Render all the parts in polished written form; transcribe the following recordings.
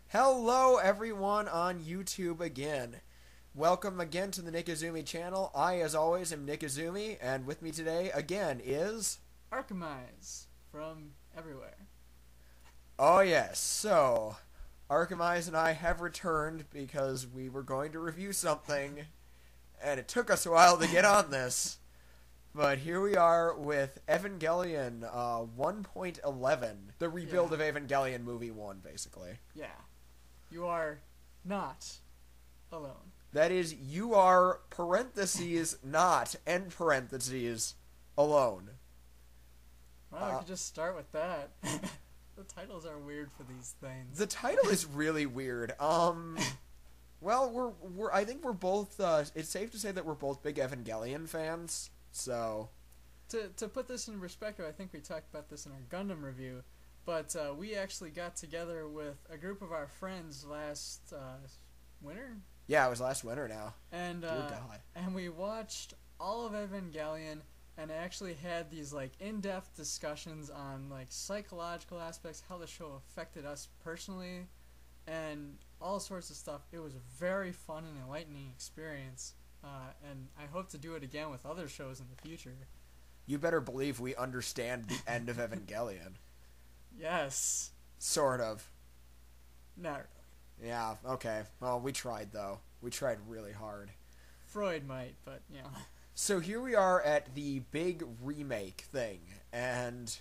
Hello everyone on YouTube again. Welcome again to the Nickazumi channel. I, as always, am Nickazumi, and with me today again is... Arcemise from everywhere. Oh yes, so Arcemise and I have returned because we were going to review something, and it took us a while to get on this. But here we are with Evangelion 1.11, the rebuild of Evangelion Movie 1, basically. Yeah. You are not alone. That is, you are parentheses not end parentheses alone. Well, we could just start with that. The titles are weird for these things. The title is really weird. Well, I think we're both. It's safe to say that we're both big Evangelion fans. So, to put this in perspective, I think we talked about this in our Gundam review, but we actually got together with a group of our friends last winter. Yeah, it was last winter now. And Dear God. And we watched all of Evangelion and actually had these like in-depth discussions on like psychological aspects, how the show affected us personally, and all sorts of stuff. It was a very fun and enlightening experience, and I hope to do it again with other shows in the future. You better believe we understand the end of Evangelion. Yes. Sort of. Not really. Yeah, okay. Well, we tried, though. We tried really hard. Freud might, but, you know. So here we are at the big remake thing, and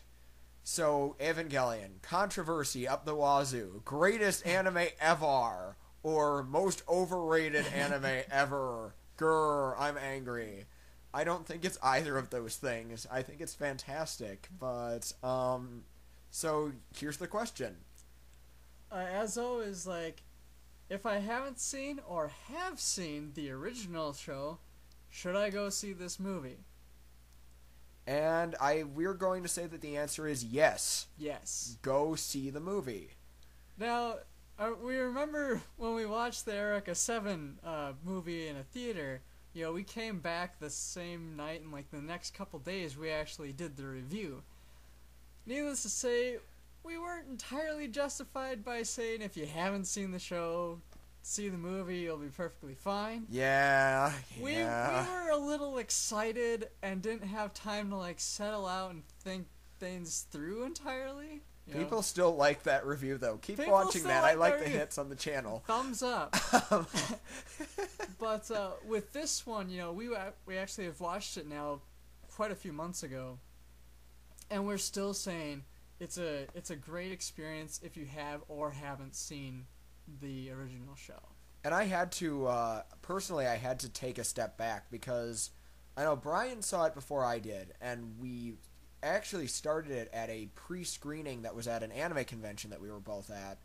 so Evangelion, controversy up the wazoo, greatest anime ever, or most overrated anime ever, grr, I'm angry. I don't think it's either of those things. I think it's fantastic, but, so here's the question. As always, like, if I haven't seen or have seen the original show, should I go see this movie? And we're going to say that the answer is yes. Yes. Go see the movie. Now, we remember when we watched the Eureka 7 movie in a theater, you know, we came back the same night, and like the next couple days we actually did the review. Needless to say, we weren't entirely justified by saying if you haven't seen the show, see the movie, you'll be perfectly fine. Yeah. We were a little excited and didn't have time to like settle out and think things through entirely. People still like that review, though. Keep People watching still that. like I like that the review. hits on the channel. Thumbs up. But with this one, you know, we actually have watched it now quite a few months ago, and we're still saying it's a great experience if you have or haven't seen the original show. And I had to, personally, I had to take a step back because I know Brian saw it before I did, and we actually started it at a pre-screening that was at an anime convention that we were both at,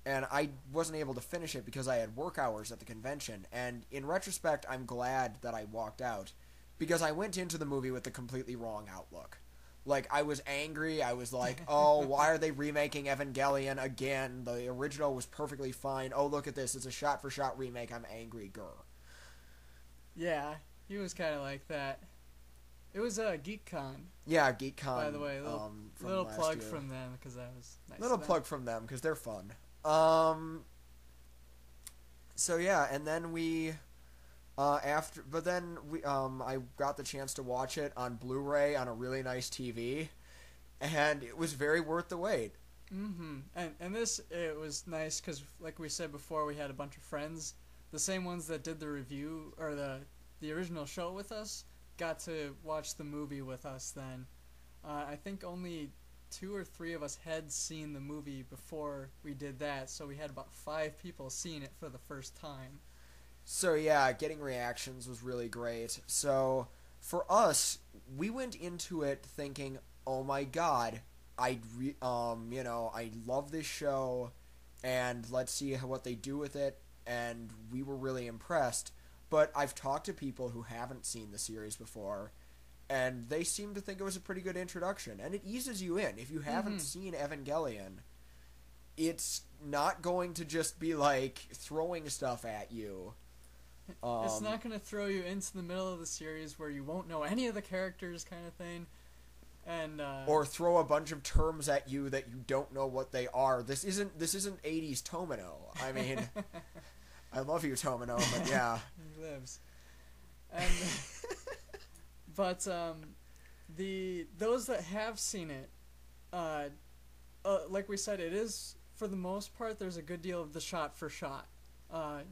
and I wasn't able to finish it because I had work hours at the convention, and in retrospect, I'm glad that I walked out, because I went into the movie with the completely wrong outlook. Like, I was angry, I was like, oh, why are they remaking Evangelion again? The original was perfectly fine. Oh, look at this, it's a shot-for-shot remake, I'm angry, grr. Yeah, he was kind of like that. It was GeekCon. Yeah, GeekCon. By the way, little plug from them because that was nice. Little plug from them because they're fun. So yeah, and then we, I got the chance to watch it on Blu-ray on a really nice TV, and it was very worth the wait. Mm-hmm. And it was nice because, like we said before, we had a bunch of friends, the same ones that did the review or the original show with us, got to watch the movie with us then. I think only 2 or 3 of us had seen the movie before we did that, so we had about 5 people seeing it for the first time. So yeah, getting reactions was really great. So for us, we went into it thinking, oh my god, I love this show, and let's see what they do with it, and we were really impressed. But I've talked to people who haven't seen the series before, and they seem to think it was a pretty good introduction. And it eases you in. If you haven't seen Evangelion, it's not going to just be like throwing stuff at you. It's not going to throw you into the middle of the series where you won't know any of the characters kind of thing. And or throw a bunch of terms at you that you don't know what they are. This isn't 80s Tomino. I mean, I love you, Tomino, but yeah. He lives. And but those that have seen it, like we said, it is, for the most part, there's a good deal of the shot for shot.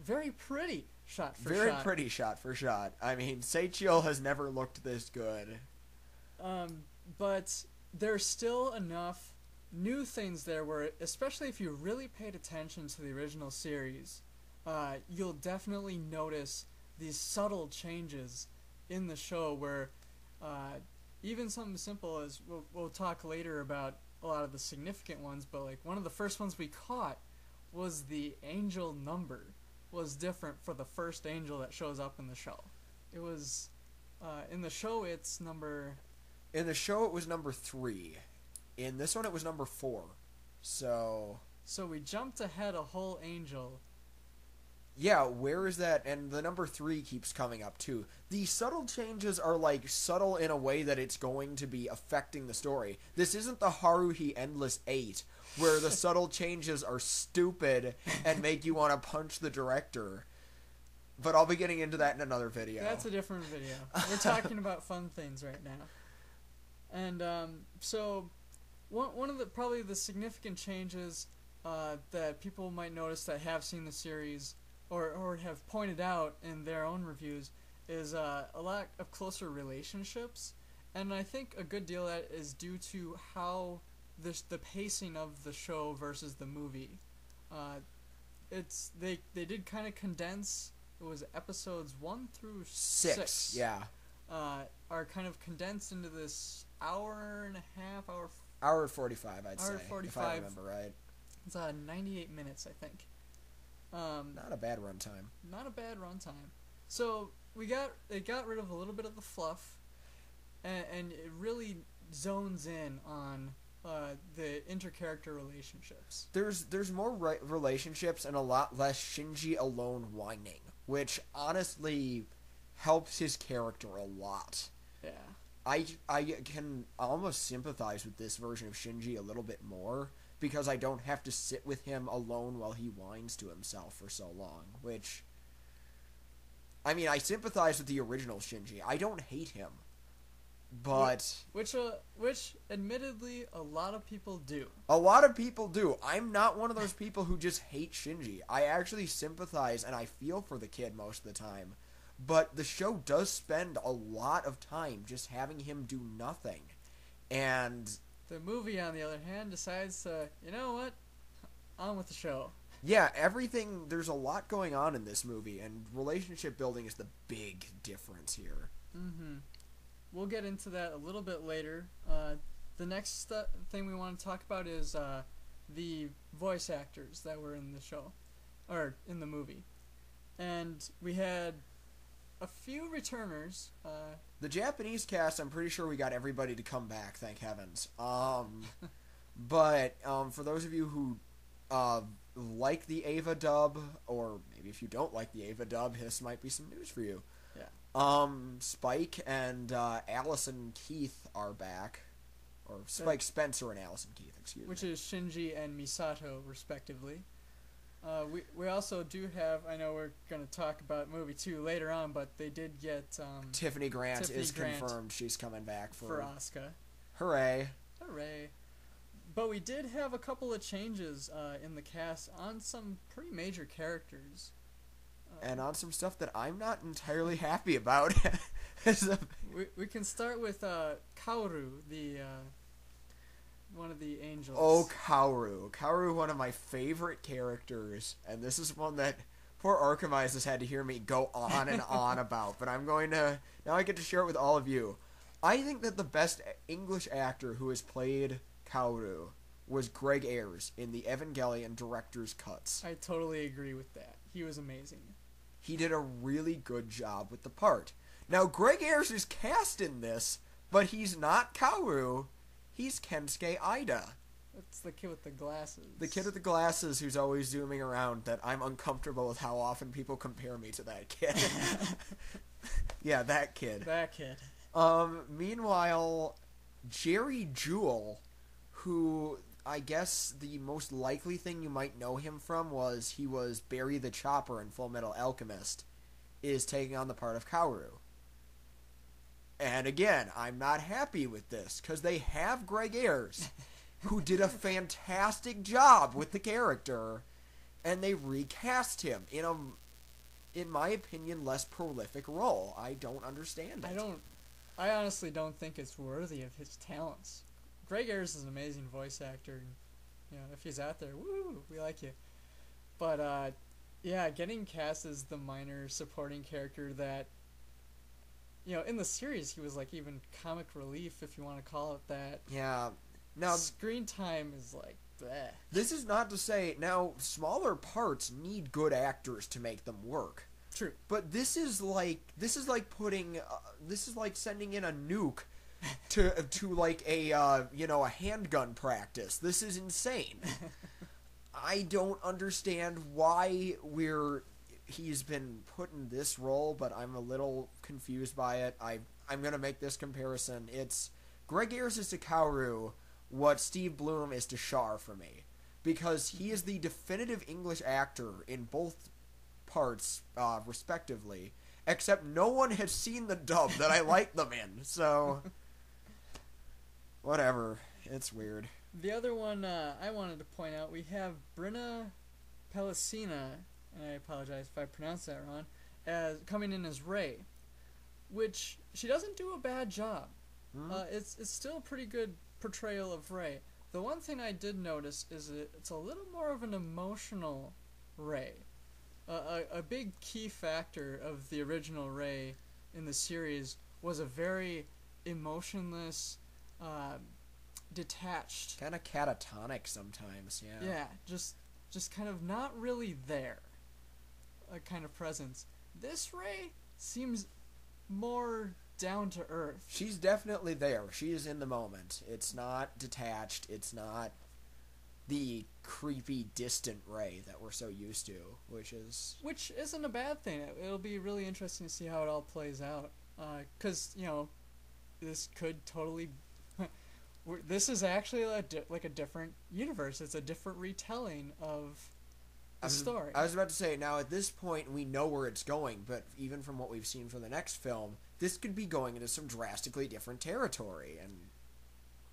Very pretty shot for shot. Very pretty shot for shot. I mean, Seichio has never looked this good. But there's still enough new things there where, especially if you really paid attention to the original series, you'll definitely notice these subtle changes in the show where even something simple as, we'll talk later about a lot of the significant ones, but like one of the first ones we caught was the angel number was different for the first angel that shows up in the show. It was, in the show it's number... In the show it was number 3. In this one it was number 4. So we jumped ahead a whole angel. Yeah, where is that? And the number 3 keeps coming up too. The subtle changes are like subtle in a way that it's going to be affecting the story. This isn't the Haruhi Endless 8 where the subtle changes are stupid and make you want to punch the director. But I'll be getting into that in another video. That's a different video. We're talking about fun things right now. And so one of the probably the significant changes that people might notice that have seen the series or have pointed out in their own reviews is a lot of closer relationships, and I think a good deal of that is due to how the pacing of the show versus the movie. They did kind of condense. It was episodes 1 through 6. Yeah. Are kind of condensed into this hour and a half, hour 45, I'd say. 45. If I remember right. It's 98 minutes, I think. Not a bad runtime. Not a bad runtime. So they got rid of a little bit of the fluff, and it really zones in on the intercharacter relationships. There's more relationships and a lot less Shinji alone whining, which honestly helps his character a lot. Yeah. I can almost sympathize with this version of Shinji a little bit more because I don't have to sit with him alone while he whines to himself for so long, which... I mean, I sympathize with the original Shinji. I don't hate him. But... Which admittedly, a lot of people do. A lot of people do. I'm not one of those people who just hate Shinji. I actually sympathize and I feel for the kid most of the time. But the show does spend a lot of time just having him do nothing. And... The movie, on the other hand, decides to, you know what? On with the show. Yeah, everything... There's a lot going on in this movie, and relationship building is the big difference here. Mm-hmm. We'll get into that a little bit later. The next thing we want to talk about is the voice actors that were in the show, or in the movie. And we had a few returners. The Japanese cast, I'm pretty sure we got everybody to come back, thank heavens. But for those of you who like the Ava dub, or maybe if you don't like the Ava dub, this might be some news for you. Yeah. Spike and Allison Keith are back. Or Spike Spencer and Allison Keith, excuse me. Which is Shinji and Misato, respectively. We also do have, I know we're going to talk about movie 2 later on, but they did get... Tiffany Grant is confirmed. She's coming back for Asuka. Hooray. Hooray. But we did have a couple of changes in the cast on some pretty major characters. And on some stuff that I'm not entirely happy about. We can start with Kaoru, the one of the angels. Oh, Kaoru. Kaoru, one of my favorite characters. And this is one that poor Arcemise has had to hear me go on and on about. But I'm going to... Now I get to share it with all of you. I think that the best English actor who has played Kaoru was Greg Ayres in the Evangelion director's cuts. I totally agree with that. He was amazing. He did a really good job with the part. Now, Greg Ayres is cast in this, but he's not Kaoru. He's Kensuke Ida. That's the kid with the glasses. The kid with the glasses who's always zooming around, that I'm uncomfortable with how often people compare me to that kid. Yeah, that kid. That kid. Meanwhile, Jerry Jewell, who I guess the most likely thing you might know him from was he was Barry the Chopper in Full Metal Alchemist, is taking on the part of Kaoru. And again, I'm not happy with this, because they have Greg Ayers, who did a fantastic job with the character, and they recast him in a, in my opinion, less prolific role. I don't understand it. I honestly don't think it's worthy of his talents. Greg Ayers is an amazing voice actor, and, you know, if he's out there, woo, we like you. But, yeah, getting cast as the minor supporting character that, you know, in the series he was, like, even comic relief, if you want to call it that. Yeah. Now, screen time is, like, bleh. This is not to say, now, smaller parts need good actors to make them work. True. But this is like putting, this is like sending in a nuke to like a, you know, a handgun practice. This is insane. I don't understand why he's been put in this role, but I'm a little confused by it. I'm going to make this comparison. It's Greg Ayers is to Kaoru what Steve Bloom is to Char for me. Because he is the definitive English actor in both parts, respectively, except no one has seen the dub that I like them in, so whatever. It's weird. The other one I wanted to point out, we have Brenna Pellicina, and I apologize if I pronounced that wrong, as coming in as Rey, which she doesn't do a bad job. It's still a pretty good portrayal of Rey. The one thing I did notice is it's a little more of an emotional Rey. A big key factor of the original Rey in the series was a very emotionless, detached, kind of catatonic sometimes. Yeah, just kind of not really there, a kind of presence. This Rey seems more down to earth. She's definitely there. She is in the moment. It's not detached. It's not the creepy, distant Rey that we're so used to, which isn't a bad thing. It'll be really interesting to see how it all plays out. 'Cause, you know, this could totally. This is actually like a different universe. It's a different retelling of the story. I was about to say, now at this point we know where it's going, but even from what we've seen for the next film, this could be going into some drastically different territory, and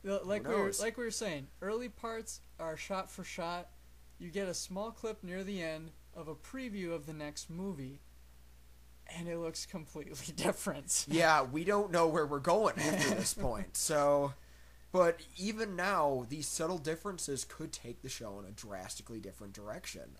like we were saying, early parts are shot for shot. You get a small clip near the end of a preview of the next movie, and it looks completely different. Yeah, we don't know where we're going after this point. So, but even now, these subtle differences could take the show in a drastically different direction.